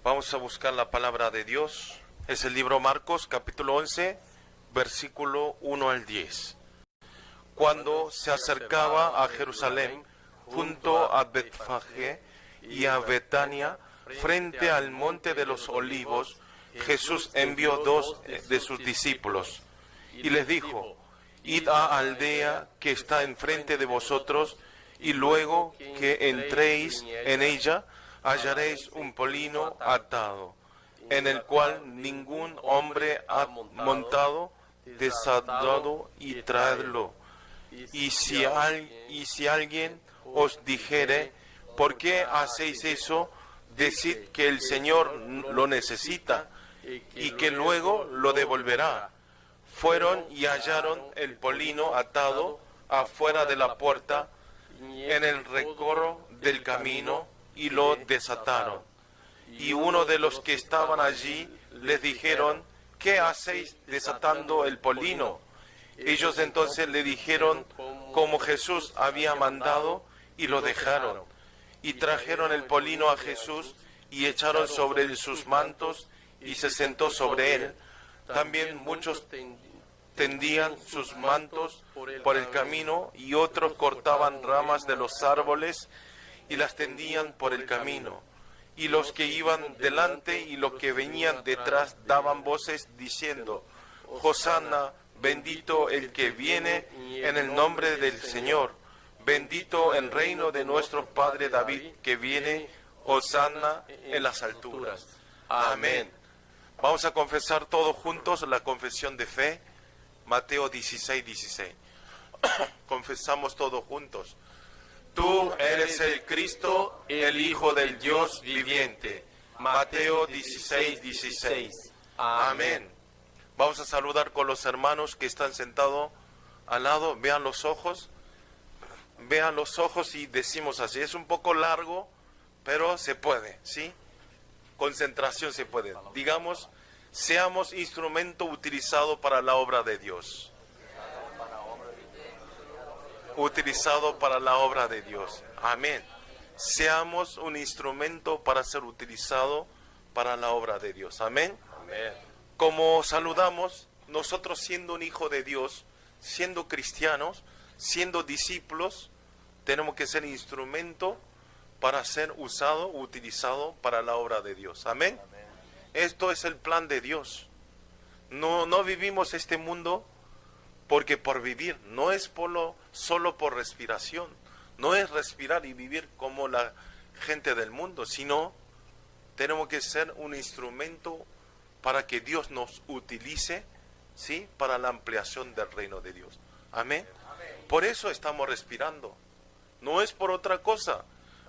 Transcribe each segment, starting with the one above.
Vamos a buscar la palabra de Dios. Es el libro Marcos, capítulo 11, versículo 1 al 10. Cuando se acercaba a Jerusalén, junto a Betfagé y a Betania, frente al monte de los olivos, Jesús envió 2 de sus discípulos y les dijo: id a aldea que está enfrente de vosotros, y luego que entréis en ella, hallaréis un molino atado, en el cual ningún hombre ha montado, desatado, y traedlo. Y si alguien os dijere: ¿por qué hacéis eso?, decid que el Señor lo necesita, y que luego lo devolverá. Fueron y hallaron el molino atado afuera de la puerta, en el recorro del camino, y lo desataron. Y uno de los que estaban allí les dijeron: ¿qué hacéis desatando el molino? Ellos entonces le dijeron como Jesús había mandado, y lo dejaron. Y trajeron el molino a Jesús, y echaron sobre él sus mantos, y se sentó sobre él. También muchos tendían sus mantos por el camino, y otros cortaban ramas de los árboles y las tendían por el camino. Y los que iban delante y los que venían detrás daban voces diciendo: Hosana, bendito el que viene en el nombre del Señor, bendito el reino de nuestro padre David que viene, Hosana en las alturas. Amén. Vamos a confesar todos juntos la confesión de fe, Mateo 16:16. Confesamos todos juntos. Tú eres el Cristo, el Hijo del Dios viviente. Mateo 16:16. Amén. Vamos a saludar con los hermanos que están sentados al lado. Vean los ojos y decimos así. Es un poco largo, pero se puede, ¿sí? Concentración se puede. Digamos: seamos instrumento utilizado para la obra de Dios. Utilizado para la obra de Dios. Amén. Seamos un instrumento para ser utilizado para la obra de Dios. Amén. Amén. Como saludamos, nosotros siendo un hijo de Dios, siendo cristianos, siendo discípulos, tenemos que ser instrumento para ser usado, utilizado para la obra de Dios. Amén. Amén. Esto es el plan de Dios. No vivimos este mundo porque por vivir, no es solo por respiración, no es respirar y vivir como la gente del mundo, sino tenemos que ser un instrumento para que Dios nos utilice, ¿sí?, para la ampliación del reino de Dios. Amén. Por eso estamos respirando, no es por otra cosa.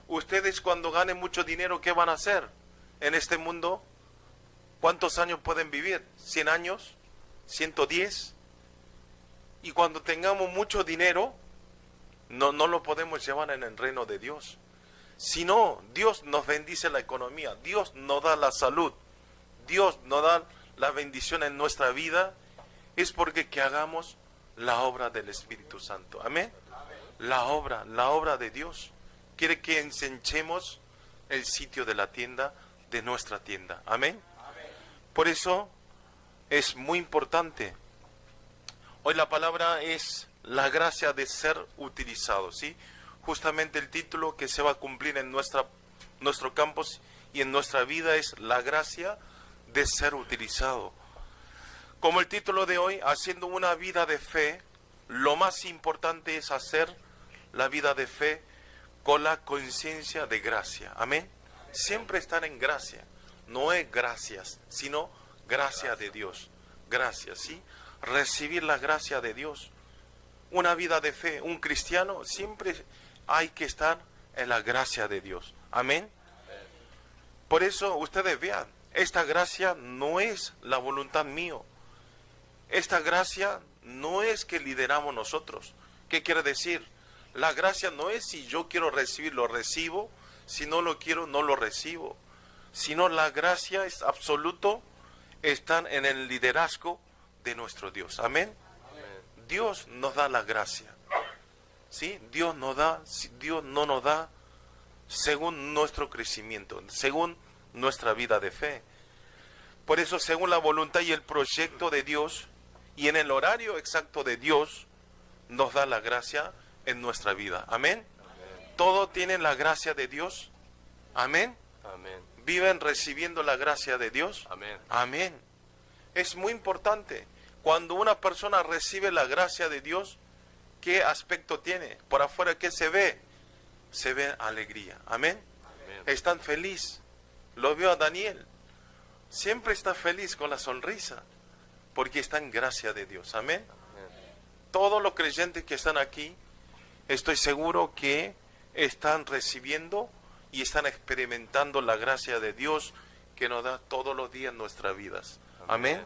Ustedes cuando ganen mucho dinero, ¿qué van a hacer en este mundo? ¿Cuántos años pueden vivir? ¿100 años? ¿110? Y cuando tengamos mucho dinero, no lo podemos llevar en el reino de Dios. Si no, Dios nos bendice la economía, Dios nos da la salud, Dios nos da la bendición en nuestra vida, es porque que hagamos la obra del Espíritu Santo. Amén. La obra de Dios. Quiere que ensanchemos el sitio de la tienda, de nuestra tienda. Amén. Por eso es muy importante. Hoy la palabra es la gracia de ser utilizado, ¿sí? Justamente el título que se va a cumplir en nuestro campus y en nuestra vida es la gracia de ser utilizado. Como el título de hoy, haciendo una vida de fe, lo más importante es hacer la vida de fe con la conciencia de gracia. Amén. Siempre estar en gracia. No es gracias, sino gracia de Dios. Gracias, ¿sí? Recibir la gracia de Dios. Una vida de fe, un cristiano, siempre hay que estar en la gracia de Dios. Amén. Por eso ustedes vean, esta gracia no es la voluntad mío. Esta gracia no es que lideramos nosotros. ¿Qué quiere decir? La gracia no es si yo quiero recibir, lo recibo. Si no lo quiero, no lo recibo. Sino la gracia es absoluto, están en el liderazgo de nuestro Dios. Amén. Dios nos da la gracia. ¿Sí? Dios no nos da según nuestro crecimiento, según nuestra vida de fe. Por eso, según la voluntad y el proyecto de Dios, y en el horario exacto de Dios, nos da la gracia en nuestra vida. Amén. Todos tienen la gracia de Dios. Amén. Amén. Viven recibiendo la gracia de Dios. Amén. Amén. Es muy importante. Cuando una persona recibe la gracia de Dios, ¿qué aspecto tiene? Por afuera, ¿qué se ve? Se ve alegría. Amén. Amén. Están felices. Lo veo a Daniel. Siempre está feliz con la sonrisa, porque está en gracia de Dios. Amén. Todos los creyentes que están aquí, estoy seguro que están recibiendo y están experimentando la gracia de Dios que nos da todos los días en nuestras vidas. Amén.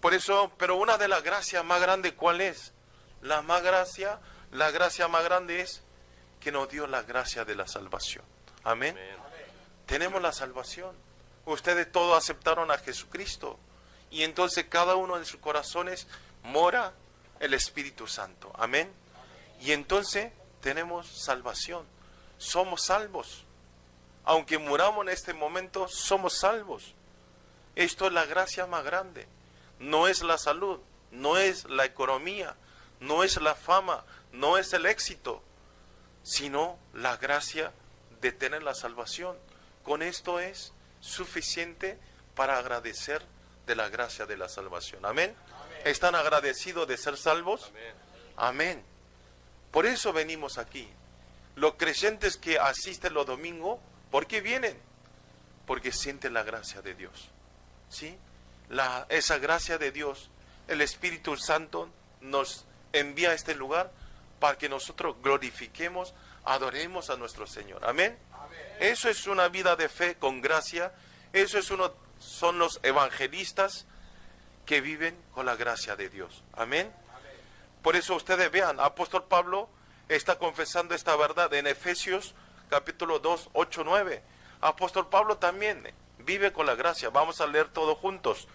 Por eso, pero una de las gracias más grandes, ¿cuál es? La gracia más grande es que nos dio la gracia de la salvación. Amén. Tenemos la salvación. Ustedes todos aceptaron a Jesucristo. Y entonces cada uno en sus corazones mora el Espíritu Santo. Amén. Y entonces tenemos salvación. Somos salvos. Aunque muramos en este momento, somos salvos. Esto es la gracia más grande. No es la salud, no es la economía, no es la fama, no es el éxito, sino la gracia de tener la salvación. Con esto es suficiente para agradecer de la gracia de la salvación. Amén. ¿Están agradecidos de ser salvos? Amén. Amén. Por eso venimos aquí. Los creyentes que asisten los domingos, ¿por qué vienen? Porque sienten la gracia de Dios. ¿Sí? Esa gracia de Dios, el Espíritu Santo nos envía a este lugar para que nosotros glorifiquemos, adoremos a nuestro Señor. Amén. Eso es una vida de fe con gracia. Eso son los evangelistas que viven con la gracia de Dios. Amén. Por eso ustedes vean, apóstol Pablo está confesando esta verdad en Efesios capítulo 2, 8, 9. Apóstol Pablo también vive con la gracia. Vamos a leer todos juntos.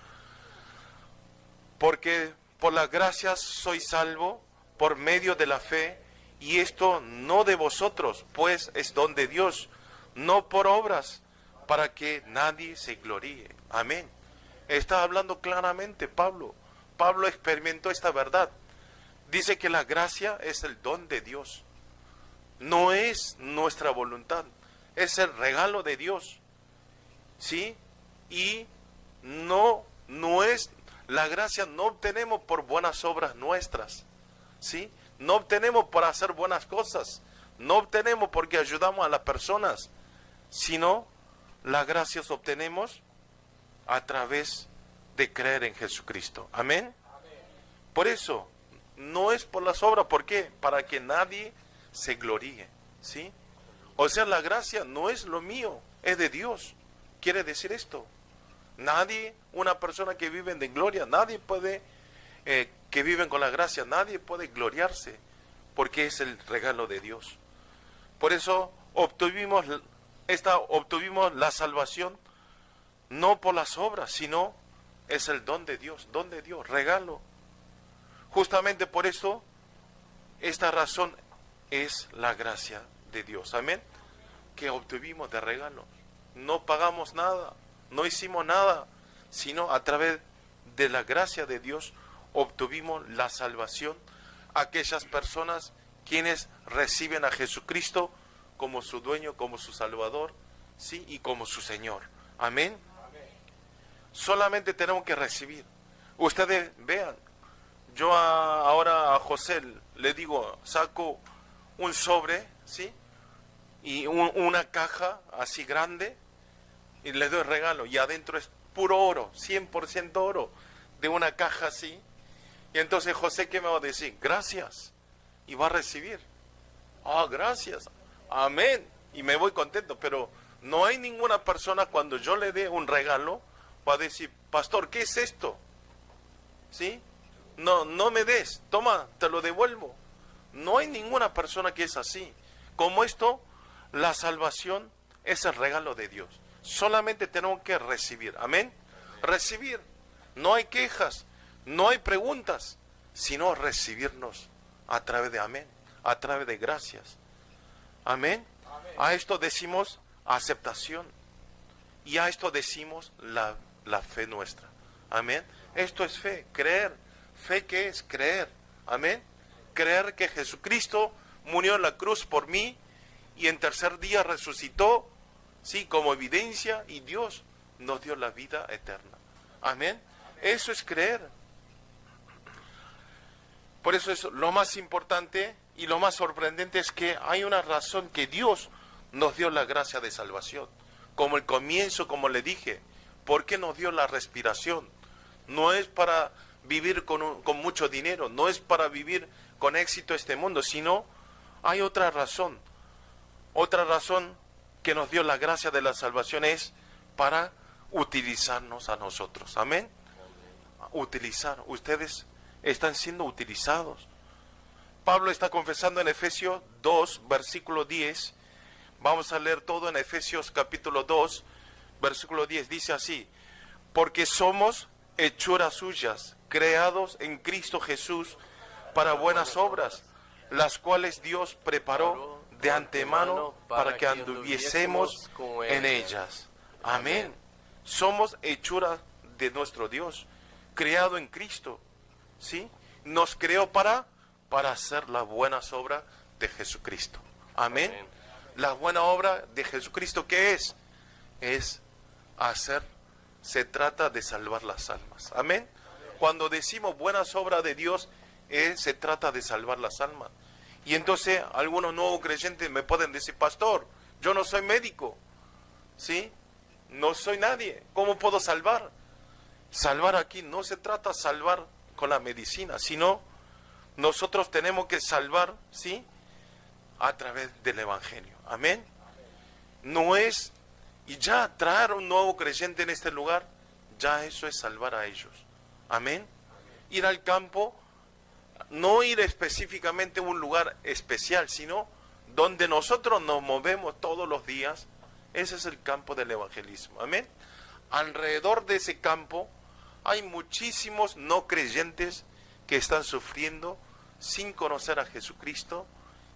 Porque por la gracia soy salvo por medio de la fe, y esto no de vosotros, pues es don de Dios, no por obras, para que nadie se gloríe. Amén. Está hablando claramente Pablo. Pablo experimentó esta verdad. Dice que la gracia es el don de Dios. No es nuestra voluntad, es el regalo de Dios. ¿Sí? Y no es la gracia, no obtenemos por buenas obras nuestras. ¿Sí? No obtenemos por hacer buenas cosas. No obtenemos porque ayudamos a las personas, sino la gracia obtenemos a través de creer en Jesucristo. Amén. Por eso, no es por las obras. ¿Por qué? Para que nadie se gloríe. ¿Sí? O sea, la gracia no es lo mío, es de Dios. Quiere decir esto. Nadie, una persona que vive de gloria, nadie puede, que viven con la gracia, nadie puede gloriarse, porque es el regalo de Dios. Por eso obtuvimos la salvación no por las obras, sino es el don de Dios, regalo. Justamente por eso, esta razón es la gracia de Dios. Amén. Que obtuvimos de regalo. No pagamos nada, no hicimos nada, sino a través de la gracia de Dios obtuvimos la salvación. Aquellas personas quienes reciben a Jesucristo como su dueño, como su Salvador, ¿sí? Y como su Señor. Amén. Solamente tenemos que recibir. Ustedes vean, yo ahora a José le digo, saco un sobre, ¿sí? Y una caja así grande, y le doy regalo, y adentro es puro oro, 100% oro, de una caja así. Y entonces José, ¿qué me va a decir? Gracias. Y va a recibir. Ah, gracias. Amén. Y me voy contento, pero no hay ninguna persona cuando yo le dé un regalo, va a decir, pastor, ¿qué es esto? ¿Sí? No me des, toma, te lo devuelvo. No hay ninguna persona que es así. Como esto, la salvación es el regalo de Dios. Solamente tenemos que recibir. Amén. Recibir. No hay quejas, no hay preguntas, sino recibirnos a través de amén, a través de gracias. Amén. A esto decimos aceptación. Y a esto decimos la fe nuestra. Amén. Esto es fe, creer. ¿Fe qué es? Creer. Amén. Creer que Jesucristo murió en la cruz por mí y en tercer día resucitó, sí, como evidencia, y Dios nos dio la vida eterna. Amén. Eso es creer. Por eso es lo más importante y lo más sorprendente es que hay una razón que Dios nos dio la gracia de salvación. Como el comienzo, como le dije, ¿por qué nos dio la respiración? No es para vivir con mucho dinero, no es para vivir con éxito este mundo, sino hay otra razón. Otra razón que nos dio la gracia de la salvación es para utilizarnos a nosotros. Amén. Utilizar. Ustedes están siendo utilizados. Pablo está confesando en Efesios 2, versículo 10. Vamos a leer todo en Efesios capítulo 2, versículo 10. Dice así: porque somos hechuras suyas, creados en Cristo Jesús para buenas obras, las cuales Dios preparó de antemano para que anduviésemos en ellas. Amén. Somos hechuras de nuestro Dios, creado en Cristo, ¿sí? Nos creó para hacer las buenas obras de Jesucristo. Amén. La buena obra de Jesucristo, ¿qué es? Es hacer, se trata de salvar las almas. Amén. Cuando decimos buenas obras de Dios, se trata de salvar las almas. Y entonces algunos nuevos creyentes me pueden decir: pastor, yo no soy médico, ¿sí? No soy nadie, ¿cómo puedo salvar? Salvar aquí no se trata de salvar con la medicina, sino nosotros tenemos que salvar, ¿sí?, a través del Evangelio. Amén. No es, y ya traer un nuevo creyente en este lugar, ya eso es salvar a ellos. Amén. Ir al campo, no ir específicamente a un lugar especial, sino donde nosotros nos movemos todos los días. Ese es el campo del evangelismo. Amén. Alrededor de ese campo hay muchísimos no creyentes que están sufriendo sin conocer a Jesucristo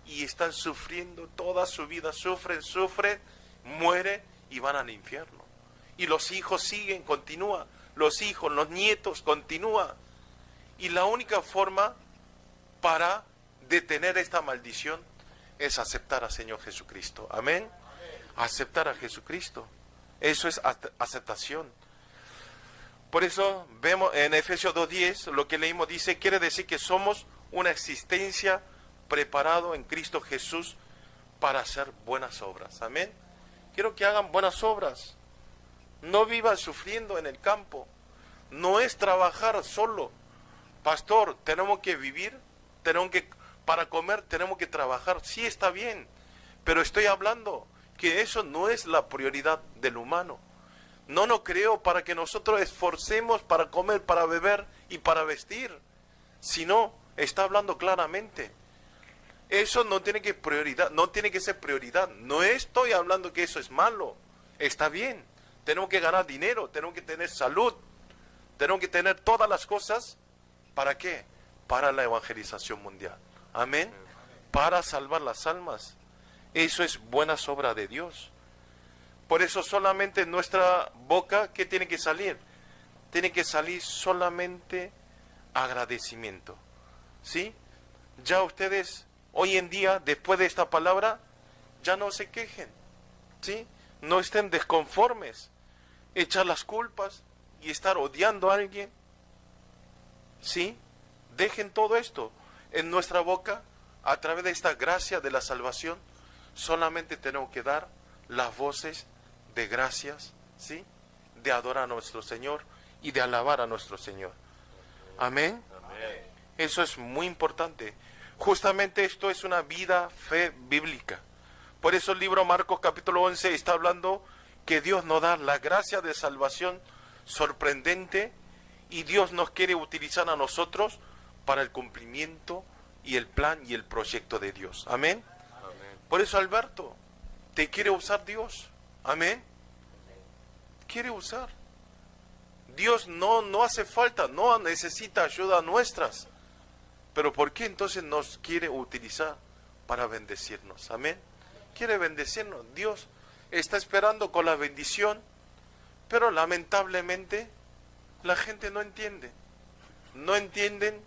y están sufriendo toda su vida, sufren, mueren y van al infierno. Y los hijos siguen, continúan, los hijos, los nietos continúan. Y la única forma para detener esta maldición es aceptar al Señor Jesucristo. Amén. Aceptar a Jesucristo. Eso es aceptación. Por eso vemos en Efesios 2:10, lo que leímos dice, quiere decir que somos una existencia preparado en Cristo Jesús para hacer buenas obras. Amén. Quiero que hagan buenas obras. No vivan sufriendo en el campo. No es trabajar solo. Pastor, tenemos que vivir, para comer tenemos que trabajar. Sí, está bien, pero estoy hablando que eso no es la prioridad del humano. No creo para que nosotros esforcemos para comer, para beber y para vestir, sino está hablando claramente. Eso no tiene que ser prioridad. No estoy hablando que eso es malo. Está bien. Tenemos que ganar dinero, tenemos que tener salud, tenemos que tener todas las cosas. ¿Para qué? Para la evangelización mundial. Amén. Para salvar las almas. Eso es buenas obras de Dios. Por eso solamente en nuestra boca, ¿qué tiene que salir? Tiene que salir solamente agradecimiento. ¿Sí? Ya ustedes, hoy en día, después de esta palabra, ya no se quejen. ¿Sí? No estén desconformes. Echar las culpas y estar odiando a alguien. ¿Sí? Dejen todo esto en nuestra boca. A través de esta gracia de la salvación, solamente tenemos que dar las voces de gracias, ¿sí?, de adorar a nuestro Señor y de alabar a nuestro Señor. Amén. Amén. Eso es muy importante. Justamente esto es una fe bíblica. Por eso el libro Marcos capítulo 11 está hablando que Dios nos da la gracia de salvación sorprendente y Dios nos quiere utilizar a nosotros para el cumplimiento y el plan y el proyecto de Dios. Amén. Amén. Por eso, Alberto, te quiere usar Dios. Amén. Quiere usar. Dios no hace falta, no necesita ayuda nuestras. Pero ¿por qué entonces nos quiere utilizar? Para bendecirnos. Amén. Quiere bendecirnos. Dios está esperando con la bendición Pero lamentablemente la gente no entiende. No entienden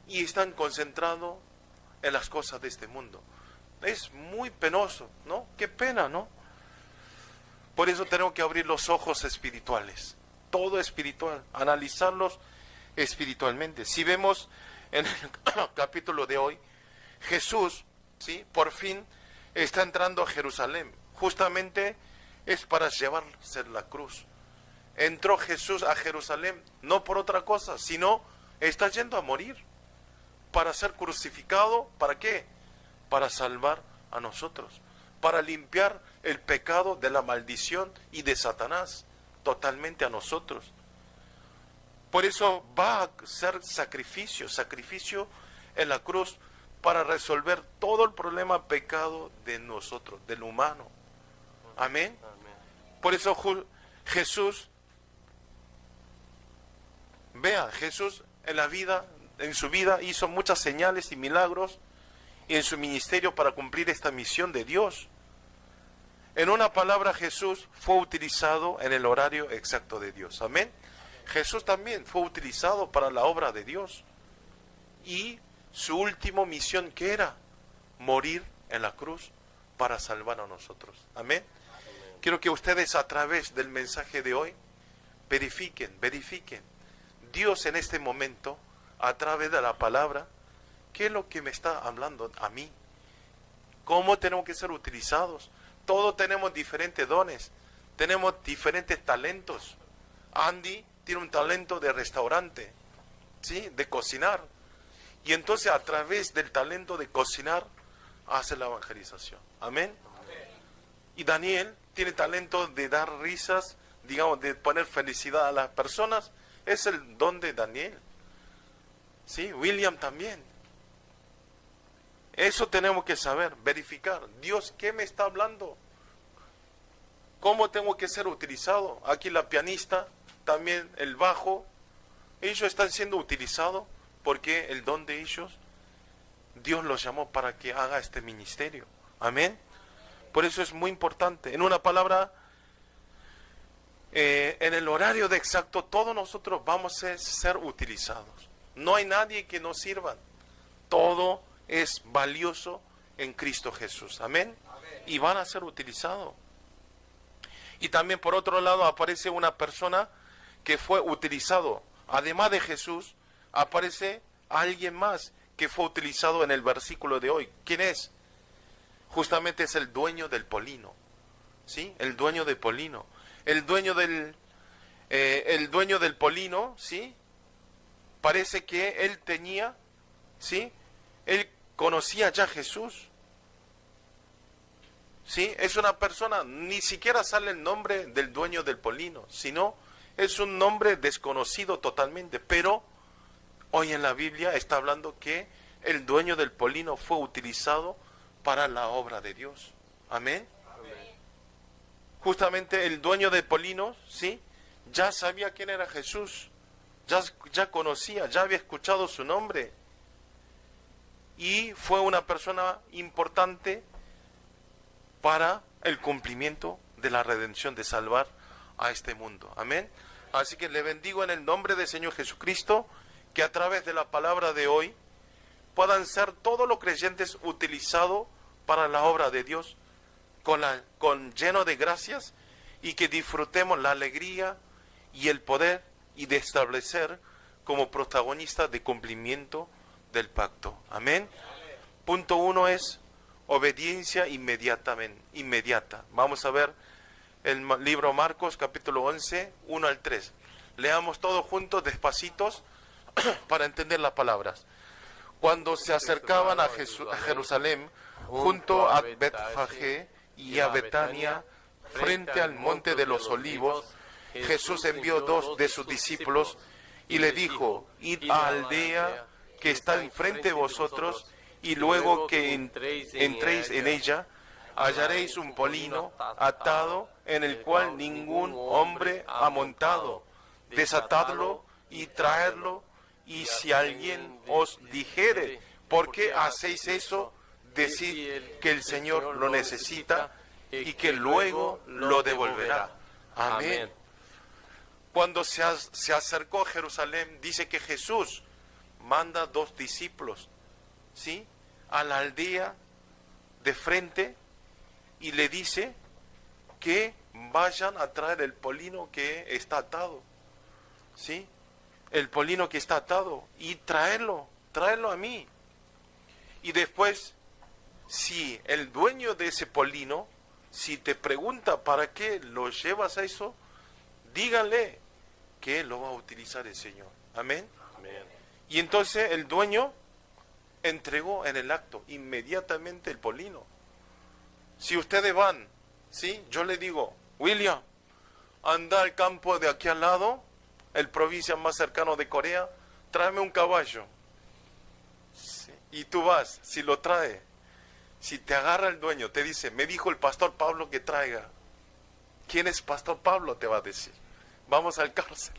y están concentrados en las cosas de este mundo. Es muy penoso, ¿no? Qué pena, ¿no? Por eso tenemos que abrir los ojos espirituales. Todo espiritual. Analizarlos espiritualmente. Si vemos en el capítulo de hoy, Jesús, ¿sí?, por fin está entrando a Jerusalén. Justamente es para llevarse la cruz. Entró Jesús a Jerusalén no por otra cosa, sino está yendo a morir para ser crucificado. ¿Para qué? Para salvar a nosotros, para limpiar el pecado de la maldición y de Satanás totalmente a nosotros. Por eso va a ser sacrificio en la cruz para resolver todo el problema pecado de nosotros, del humano. Amén. Por eso Jesús, vea, Jesús en su vida hizo muchas señales y milagros y en su ministerio para cumplir esta misión de Dios. En una palabra, Jesús fue utilizado en el horario exacto de Dios. Amén. Jesús también fue utilizado para la obra de Dios. Y su última misión, ¿qué era? Morir en la cruz para salvar a nosotros. Amén. Quiero que ustedes, a través del mensaje de hoy, verifiquen. Dios en este momento, a través de la palabra, ¿qué es lo que me está hablando a mí? ¿Cómo tenemos que ser utilizados? Todos tenemos diferentes dones, tenemos diferentes talentos. Andy tiene un talento de restaurante, ¿sí?, de cocinar. Y entonces a través del talento de cocinar hace la evangelización. Amén. Y Daniel tiene talento de dar risas, digamos, de poner felicidad a las personas. Es el don de Daniel. Sí, William también. Eso tenemos que saber, verificar. Dios, ¿qué me está hablando? ¿Cómo tengo que ser utilizado? Aquí la pianista, también el bajo, ellos están siendo utilizados porque el don de ellos, Dios los llamó para que haga este ministerio. Amén. Por eso es muy importante. En una palabra, en el horario de exacto, todos nosotros vamos a ser utilizados. No hay nadie que nos sirva. Todo es valioso en Cristo Jesús. Amén. Y van a ser utilizados. Y también por otro lado aparece una persona que fue utilizado. Además de Jesús, aparece alguien más que fue utilizado en el versículo de hoy. ¿Quién es? Justamente es el dueño del molino. ¿Sí? El dueño del molino. El dueño del molino, ¿sí? Parece que él tenía, ¿sí? Él conocía ya a Jesús. ¿Sí? Es una persona, ni siquiera sale el nombre del dueño del molino, sino es un nombre desconocido totalmente. Pero hoy en la Biblia está hablando que el dueño del molino fue utilizado para la obra de Dios. Amén. Justamente el dueño del molino, ¿sí?, ya sabía quién era Jesús, ya conocía, ya había escuchado su nombre, y fue una persona importante para el cumplimiento de la redención, de salvar a este mundo. Amén. Así que le bendigo en el nombre del Señor Jesucristo, que a través de la palabra de hoy puedan ser todos los creyentes utilizados para la obra de Dios, con lleno de gracias, y que disfrutemos la alegría y el poder y de establecer como protagonistas de cumplimiento del pacto. Amén. Punto 1 es obediencia inmediata. Vamos a ver el libro Marcos, capítulo 11, 1 al 3. Leamos todos juntos, despacitos, para entender las palabras. Cuando se acercaban a Jerusalén, junto a Betfagé y a Betania, frente al monte de los olivos, Jesús envió 2 de sus discípulos y le dijo: id a aldea que está enfrente de vosotros, y luego que entréis en ella, hallaréis un molino atado, en el cual ningún hombre ha montado. Desatadlo y traedlo, y si alguien os dijere: ¿por qué hacéis eso?, decid que el Señor lo necesita y que luego lo devolverá. Amén. Cuando se acercó a Jerusalén, dice que Jesús manda 2 discípulos, ¿sí?, a la aldea de frente y le dice que vayan a traer el polino que está atado, ¿sí?, el polino que está atado, y traerlo a mí. Y después, si el dueño de ese polino, si te pregunta para qué lo llevas a eso, díganle que lo va a utilizar el Señor. Amén. Amén. Y entonces el dueño entregó en el acto inmediatamente el polino. Si ustedes van, ¿sí?, yo le digo, William, anda al campo de aquí al lado, el provincia más cercano de Corea, tráeme un caballo. Sí. Y tú vas, si lo trae, si te agarra el dueño, te dice, me dijo el pastor Pablo que traiga. ¿Quién es pastor Pablo?, te va a decir. Vamos al cárcel.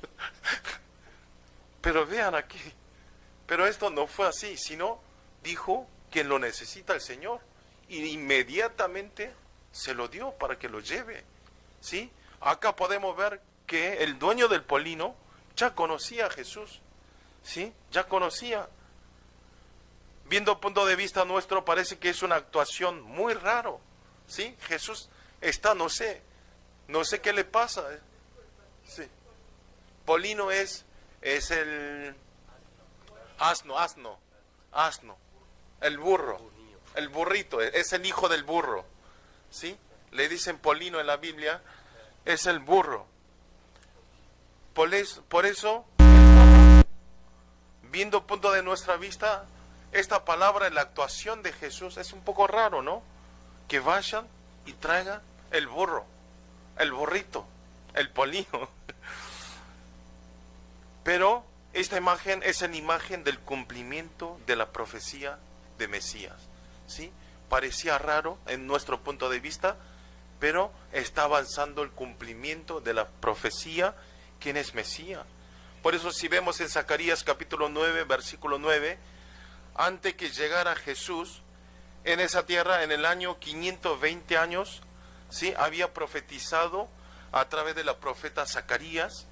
Pero vean aquí, pero esto no fue así, sino dijo que lo necesita el Señor, y inmediatamente se lo dio para que lo lleve, ¿sí? Acá podemos ver que el dueño del polino ya conocía a Jesús, ¿sí? Ya conocía. Viendo el punto de vista nuestro, parece que es una actuación muy raro, ¿sí? Jesús está, no sé qué le pasa, ¿eh? Sí. Polino es el asno, el burro, el burrito, es el hijo del burro, ¿sí? Le dicen polino en la Biblia, es el burro. Por eso, viendo el punto de nuestra vista, esta palabra en la actuación de Jesús es un poco raro, ¿no? Que vayan y traigan el burro, el burrito, el polino. Pero esta imagen es la imagen del cumplimiento de la profecía de Mesías, ¿sí? Parecía raro en nuestro punto de vista, pero está avanzando el cumplimiento de la profecía, ¿quién es Mesías? Por eso si vemos en Zacarías capítulo 9, versículo 9, antes que llegara Jesús en esa tierra, en el año 520 años, ¿sí?, había profetizado a través de la profeta Zacarías,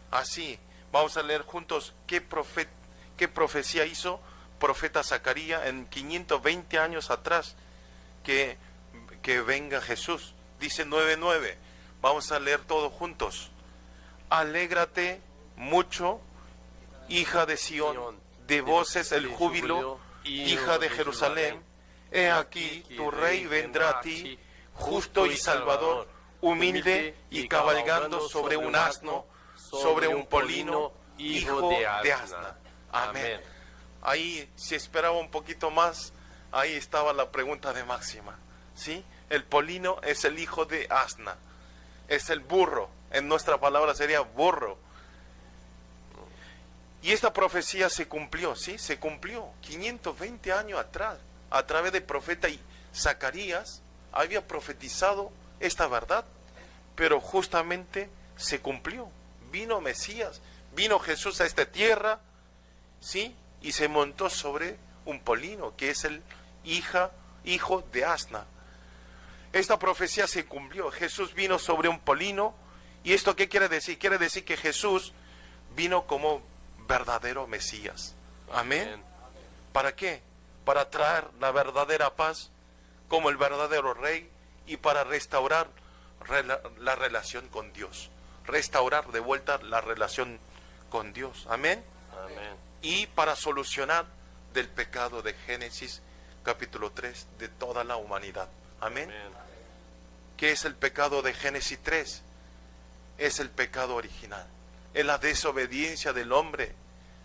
así. Vamos a leer juntos qué profecía hizo profeta Zacarías en 520 años atrás, que venga Jesús. Dice 9:9, vamos a leer todos juntos. Alégrate mucho, hija de Sión, de voces el júbilo, hija de Jerusalén. He aquí, tu rey vendrá a ti, justo y salvador, humilde y cabalgando sobre un asno, sobre un polino, hijo de asna. Amén. Ahí, si esperaba un poquito más, ahí estaba la pregunta de Máxima, ¿sí? El polino es el hijo de asna, es el burro, en nuestra palabra sería burro. Y esta profecía se cumplió, ¿sí? Se cumplió 520 años atrás, a través del profeta Zacarías, había profetizado esta verdad, pero justamente se cumplió. Vino Mesías, vino Jesús a esta tierra, ¿sí?, y se montó sobre un polino, que es el hijo de asna. Esta profecía se cumplió. Jesús vino sobre un polino. ¿Y esto qué quiere decir? Quiere decir que Jesús vino como verdadero Mesías. Amén. ¿Para qué? Para traer la verdadera paz como el verdadero rey, y para restaurar la relación con Dios. Restaurar de vuelta la relación con Dios. Amén. Amén. Y para solucionar del pecado de Génesis capítulo 3 de toda la humanidad. Amén. Amén. ¿Qué es el pecado de Génesis 3? Es el pecado original. Es la desobediencia del hombre.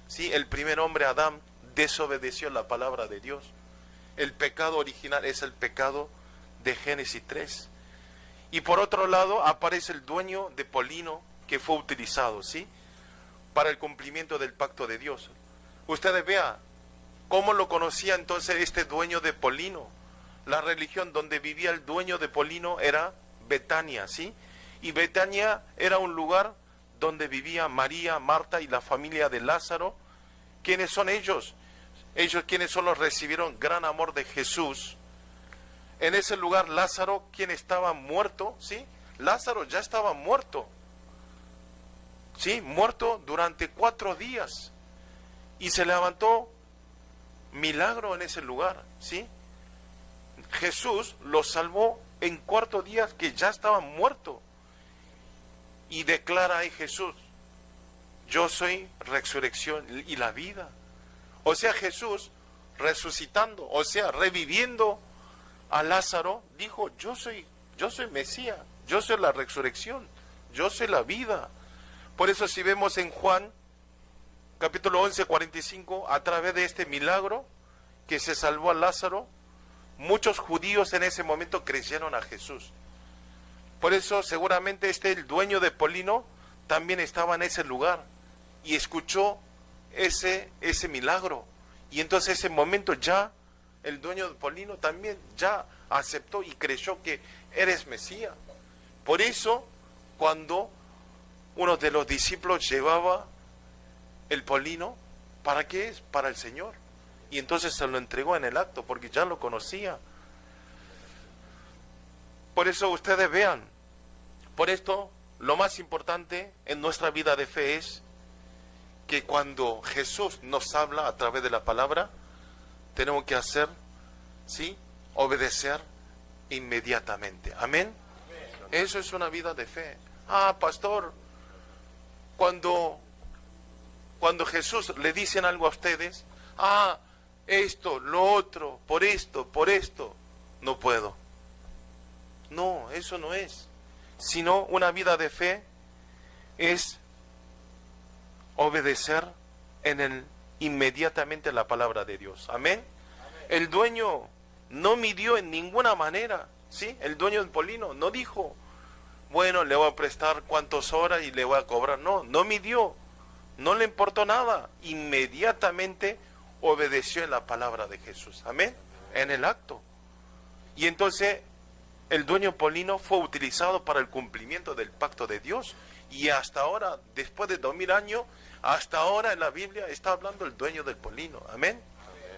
¿Sí? El primer hombre, Adán, desobedeció la palabra de Dios. El pecado original es el pecado de Génesis 3. Y por otro lado aparece el dueño de polino que fue utilizado, ¿sí?, para el cumplimiento del pacto de Dios. Ustedes vean cómo lo conocía entonces este dueño de polino. La religión donde vivía el dueño de polino era Betania, ¿sí? Y Betania era un lugar donde vivía María, Marta y la familia de Lázaro. ¿Quiénes son ellos? Ellos quienes solo recibieron gran amor de Jesús. En ese lugar Lázaro, quien estaba muerto, ¿sí?, Lázaro ya estaba muerto. Sí, muerto durante 4 días. Y se levantó milagro en ese lugar, ¿sí? Jesús lo salvó en 4 días que ya estaba muerto. Y declara ahí Jesús: yo soy resurrección y la vida. O sea, Jesús resucitando, o sea, reviviendo a Lázaro, dijo: yo soy Mesías, yo soy la resurrección, yo soy la vida. Por eso, si vemos en Juan capítulo 11, 45, a través de este milagro que se salvó a Lázaro, muchos judíos en ese momento creyeron a Jesús. Por eso seguramente el dueño de Polino también estaba en ese lugar y escuchó ese milagro. Y entonces ese momento ya el dueño de Polino también ya aceptó y creyó que eres Mesías. Por eso, cuando uno de los discípulos llevaba el Polino, ¿para qué es? Para el Señor. Y entonces se lo entregó en el acto, porque ya lo conocía. Por eso ustedes vean, por esto lo más importante en nuestra vida de fe es que cuando Jesús nos habla a través de la palabra, tenemos que hacer, ¿sí?, obedecer inmediatamente. Amén. Eso es una vida de fe. Ah, pastor, cuando Jesús le dicen algo a ustedes, esto, lo otro, por esto, no puedo. No, eso no es. Sino una vida de fe es obedecer inmediatamente la palabra de Dios. Amén. El dueño no midió en ninguna manera, ¿sí? El dueño del Polino no dijo: bueno, le voy a prestar cuántas horas y le voy a cobrar. No midió, no le importó nada. Inmediatamente obedeció en la palabra de Jesús. Amén. En el acto. Y entonces el dueño Polino fue utilizado para el cumplimiento del pacto de Dios. Y hasta ahora, después de 2000 años, hasta ahora en la Biblia está hablando el dueño del Polino. Amén.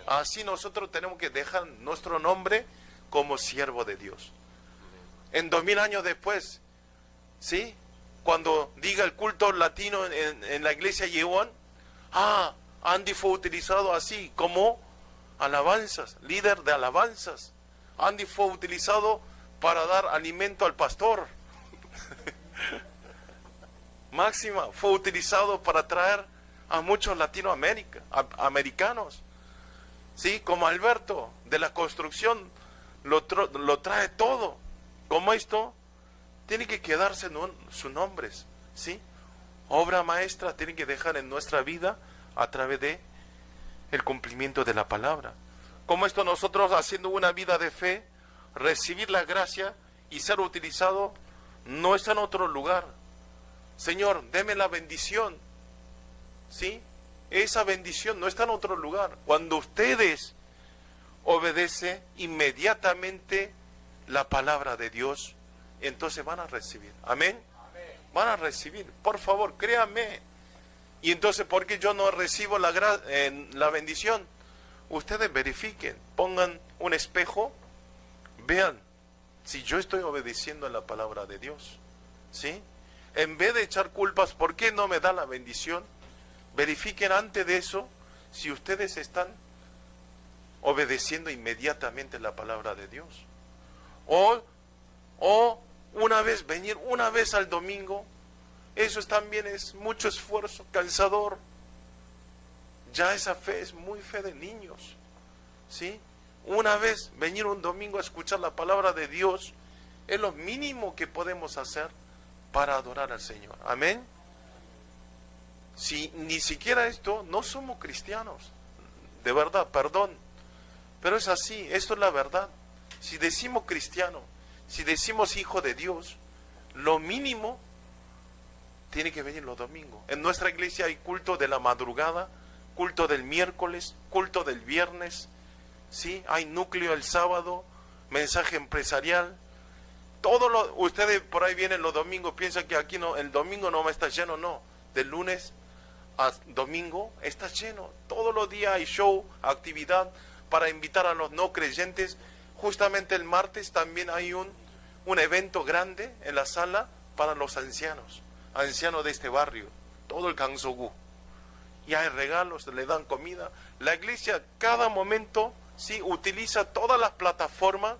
Así nosotros tenemos que dejar nuestro nombre como siervo de Dios. En 2000 años después, ¿sí?, cuando diga el culto latino en la iglesia Yehuan, Andy fue utilizado así como alabanzas, líder de alabanzas. Andy fue utilizado para dar alimento al pastor. Máxima fue utilizado para traer a muchos latinoamericanos, ¿sí? Como Alberto de la construcción lo trae todo. Como esto tiene que quedarse sus nombres, ¿sí? Obra maestra tiene que dejar en nuestra vida a través de el cumplimiento de la palabra. Como esto, nosotros haciendo una vida de fe, recibir la gracia y ser utilizado, no está en otro lugar. Señor, deme la bendición, ¿sí? Esa bendición no está en otro lugar. Cuando ustedes obedecen inmediatamente la palabra de Dios, entonces van a recibir. Amén. Van a recibir. Por favor, créanme. Y entonces, ¿por qué yo no recibo la bendición? Ustedes verifiquen, pongan un espejo, vean si yo estoy obedeciendo a la palabra de Dios, ¿sí? En vez de echar culpas, ¿por qué no me da la bendición? Verifiquen antes de eso si ustedes están obedeciendo inmediatamente la palabra de Dios. O venir una vez al domingo, eso también es mucho esfuerzo, cansador. Ya esa fe es muy fe de niños, ¿sí? Una vez venir un domingo a escuchar la palabra de Dios es lo mínimo que podemos hacer para adorar al Señor. Amén. Si ni siquiera esto, no somos cristianos. De verdad, perdón. Pero es así, esto es la verdad. Si decimos cristiano, si decimos hijo de Dios, lo mínimo tiene que venir los domingos. En nuestra iglesia hay culto de la madrugada, culto del miércoles, culto del viernes, ¿sí? Hay núcleo el sábado, mensaje empresarial. Ustedes por ahí vienen los domingos, piensan que aquí no, el domingo no está lleno, no. De lunes a domingo está lleno. Todos los días hay show, actividad para invitar a los no creyentes. Justamente el martes también hay un evento grande en la sala para los ancianos de este barrio, todo el Gangso-gu. Y hay regalos, le dan comida. La iglesia cada momento sí utiliza todas las plataformas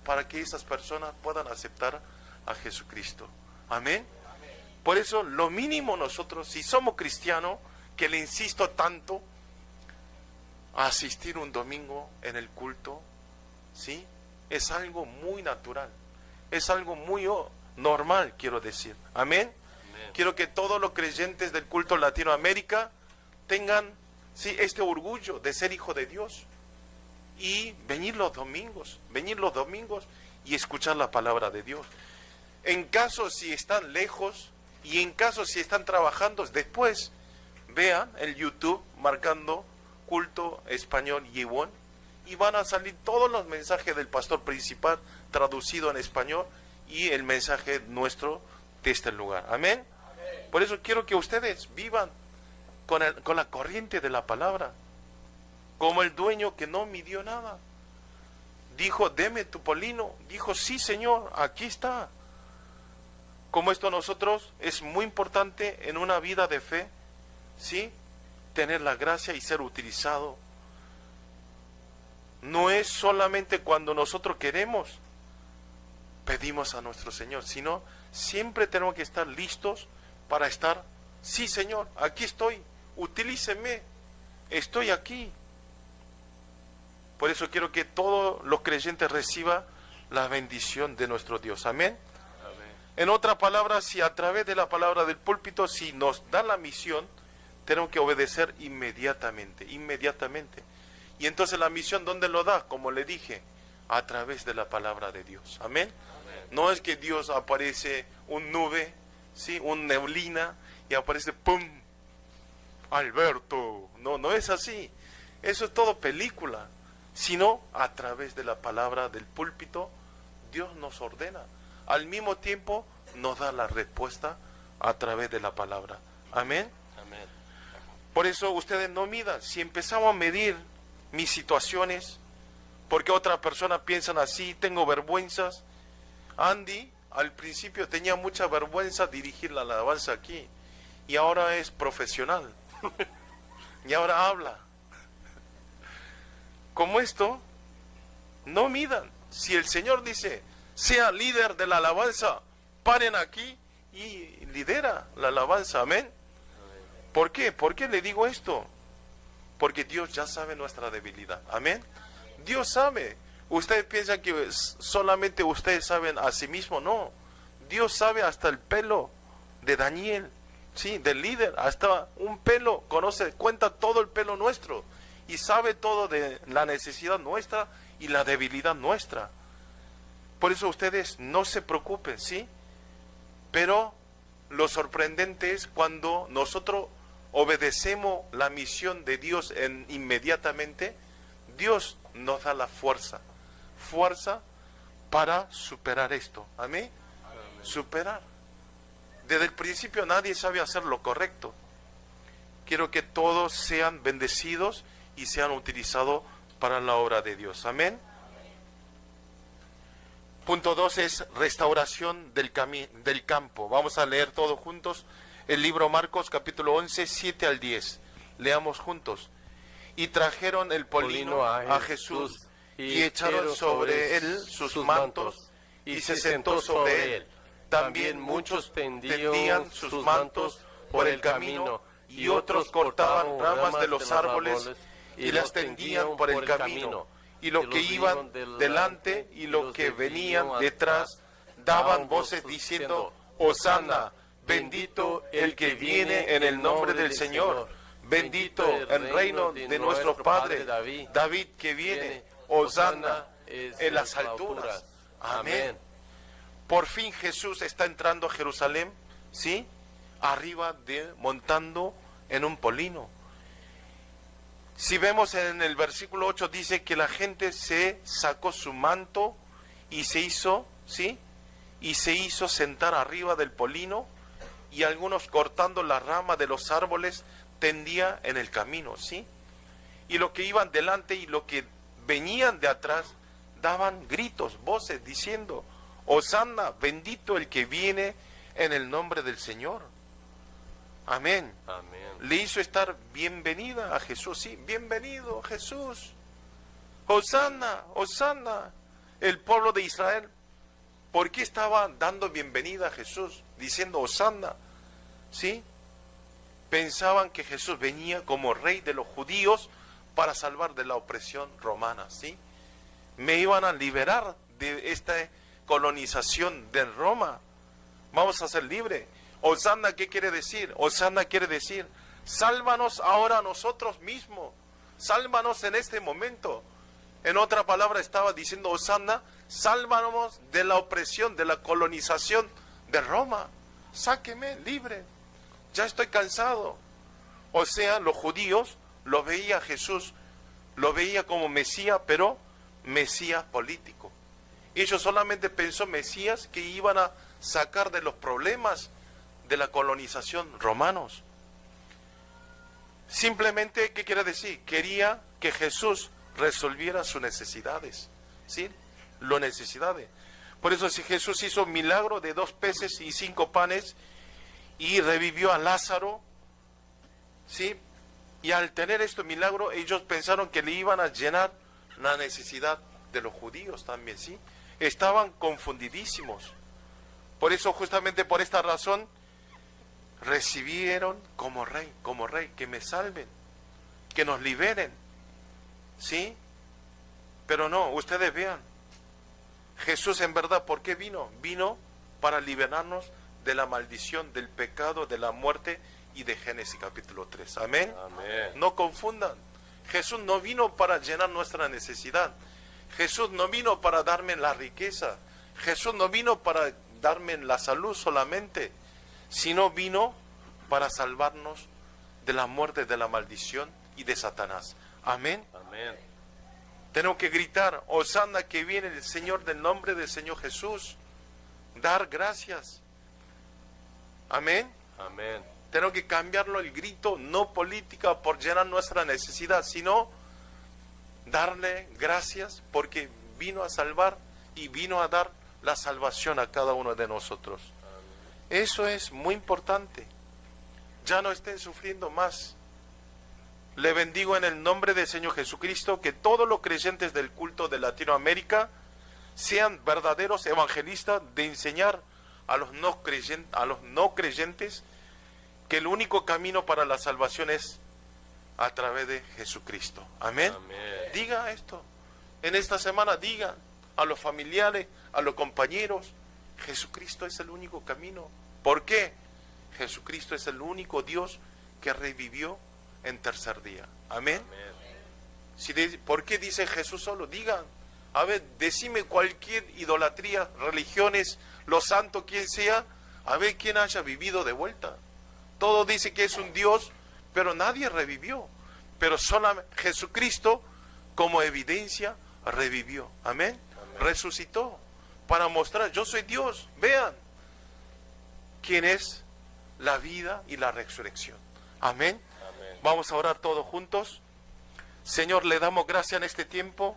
para que esas personas puedan aceptar a Jesucristo. Amén. Por eso lo mínimo nosotros, si somos cristianos, que le insisto tanto, a asistir un domingo en el culto, ¿sí? Es algo muy natural, es algo muy normal, quiero decir. Amén. Amén. Quiero que todos los creyentes del culto Latinoamérica tengan, sí, este orgullo de ser hijo de Dios y venir los domingos y escuchar la palabra de Dios. En caso si están lejos y en caso si están trabajando, después vean el YouTube marcando culto español Yewon y van a salir todos los mensajes del pastor principal traducido en español y el mensaje nuestro de este lugar. Amén. Amén. Por eso quiero que ustedes vivan con la corriente de la palabra, como el dueño que no midió nada. Dijo, deme tu polino. Dijo, sí, Señor, aquí está. Como esto nosotros es muy importante en una vida de fe, ¿sí? Tener la gracia y ser utilizado. No es solamente cuando nosotros queremos, pedimos a nuestro Señor, sino siempre tenemos que estar listos para estar, sí, Señor, aquí estoy, utilíceme, estoy aquí. Por eso quiero que todos los creyentes reciban la bendición de nuestro Dios. Amén. Amén. En otras palabras, si a través de la palabra del púlpito, si nos dan la misión, tenemos que obedecer inmediatamente. Y entonces la misión, ¿dónde lo da? Como le dije, a través de la palabra de Dios. Amén. Amén. No es que Dios aparece un nube, ¿sí? Un neblina, y aparece, ¡pum! Alberto. No, no es así. Eso es todo película. Sino a través de la palabra del púlpito, Dios nos ordena. Al mismo tiempo nos da la respuesta a través de la palabra. Amén. Amén. Por eso ustedes no midan. Si empezamos a medir mis situaciones, porque otras personas piensan así, tengo vergüenzas. Andy al principio tenía mucha vergüenza dirigir la alabanza aquí, y ahora es profesional. Y ahora habla. Como esto, no midan. Si el Señor dice, sea líder de la alabanza, paren aquí y lidera la alabanza. Amén. ¿Por qué? ¿Por qué le digo esto? Porque Dios ya sabe nuestra debilidad. Amén. Dios sabe. Ustedes piensan que solamente ustedes saben a sí mismos. No. Dios sabe hasta el pelo de Daniel. Sí, del líder. Hasta un pelo. Conoce, cuenta todo el pelo nuestro. Y sabe todo de la necesidad nuestra y la debilidad nuestra. Por eso ustedes no se preocupen, ¿sí? Pero lo sorprendente es cuando nosotros obedecemos la misión de Dios inmediatamente, Dios nos da la fuerza para superar esto. ¿Amén? Amén. Superar. Desde el principio nadie sabe hacer lo correcto. Quiero que todos sean bendecidos y sean utilizados para la obra de Dios. Amén. Punto 2 es restauración del campo. Vamos a leer todos juntos el libro Marcos capítulo 11, 7 al 10. Leamos juntos. Y trajeron el polino a Jesús y echaron sobre él sus mantos y se sentó sobre él. También muchos tendían sus mantos por el camino y otros cortaban ramas de los árboles y las tendían por el camino, y los que iban delante y los que venían detrás daban voces diciendo, Hosanna, bendito el que viene en el nombre del Señor, bendito el reino de nuestro Padre David que viene, Hosanna en las alturas. Amén. Por fin Jesús está entrando a Jerusalén, ¿sí? Arriba montando en un polino. Si vemos en el versículo 8, dice que la gente se sacó su manto y se hizo, ¿sí? Y se hizo sentar arriba del polino, y algunos cortando la rama de los árboles tendía en el camino, ¿sí? Y los que iban delante y los que venían de atrás daban gritos, voces, diciendo, Hosanna, bendito el que viene en el nombre del Señor. Amén. Amén. Le hizo estar bienvenida a Jesús. Sí, bienvenido Jesús. Hosanna, Hosanna. El pueblo de Israel, ¿por qué estaba dando bienvenida a Jesús? Diciendo Hosanna. ¿Sí? Pensaban que Jesús venía como rey de los judíos para salvar de la opresión romana. ¿Sí? Me iban a liberar de esta colonización de Roma. Vamos a ser libres. Hosanna, ¿qué quiere decir? Hosanna quiere decir, sálvanos ahora nosotros mismos. Sálvanos en este momento. En otra palabra estaba diciendo Hosanna, sálvanos de la opresión, de la colonización de Roma. Sáqueme libre. Ya estoy cansado. O sea, los judíos lo veía a Jesús, lo veía como Mesías, pero Mesías político. Ellos solamente pensó Mesías que iban a sacar de los problemas de la colonización romanos. Simplemente, ¿qué quiere decir? Quería que Jesús resolviera sus necesidades, ¿sí? Las necesidades. Por eso si Jesús hizo un milagro de 2 peces y 5 panes y revivió a Lázaro, ¿sí? Y al tener este milagro, ellos pensaron que le iban a llenar la necesidad de los judíos también, ¿sí? Estaban confundidísimos. Por eso, justamente por esta razón, recibieron como rey, que me salven, que nos liberen, ¿sí? Pero no, ustedes vean, Jesús en verdad, ¿por qué vino? Vino para liberarnos de la maldición, del pecado, de la muerte y de Génesis capítulo 3. Amén. Amén. No confundan. Jesús no vino para llenar nuestra necesidad. Jesús no vino para darme la riqueza. Jesús no vino para darme la salud solamente, sino vino para salvarnos de la muerte, de la maldición y de Satanás. Amén. Amén. Tenemos que gritar, Hosanna, que viene el Señor, del nombre del Señor Jesús. Dar gracias. Amén. Amén. Tenemos que cambiarlo el grito, no política por llenar nuestra necesidad, sino darle gracias porque vino a salvar y vino a dar la salvación a cada uno de nosotros. Eso es muy importante. Ya no estén sufriendo más. Le bendigo en el nombre del Señor Jesucristo, que todos los creyentes del culto de Latinoamérica sean verdaderos evangelistas de enseñar a los no creyentes que el único camino para la salvación es a través de Jesucristo. Amén. Amén. Diga esto. En esta semana digan a los familiares, a los compañeros, Jesucristo es el único camino. ¿Por qué? Jesucristo es el único Dios que revivió en tercer día. Amén. Amén. ¿Por qué dice Jesús solo? Digan, a ver, decime cualquier idolatría, religiones, los santos, quien sea, a ver quién haya vivido de vuelta. Todo dice que es un Dios, pero nadie revivió. Pero solamente Jesucristo, como evidencia, revivió. Amén. Amén. Resucitó para mostrar, yo soy Dios. Vean quién es la vida y la resurrección. Amén. Amén. Vamos a orar todos juntos. Señor, le damos gracias en este tiempo.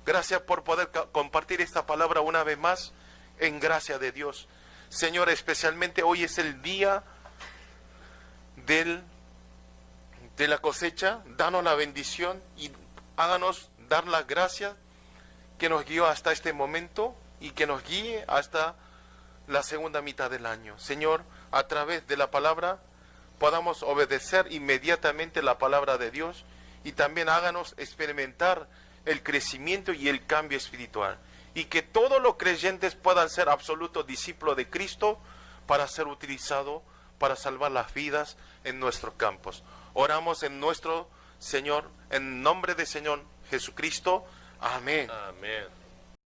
Gracias por poder compartir esta palabra una vez más en gracia de Dios. Señor, especialmente hoy es el día de la cosecha. Danos la bendición y háganos dar las gracias que nos guió hasta este momento y que nos guíe hasta la segunda mitad del año. Señor, a través de la palabra podamos obedecer inmediatamente la palabra de Dios y también háganos experimentar el crecimiento y el cambio espiritual y que todos los creyentes puedan ser absolutos discípulos de Cristo para ser utilizados para salvar las vidas en nuestros campos. Oramos en nuestro Señor, en nombre del Señor Jesucristo. Amén. Amén.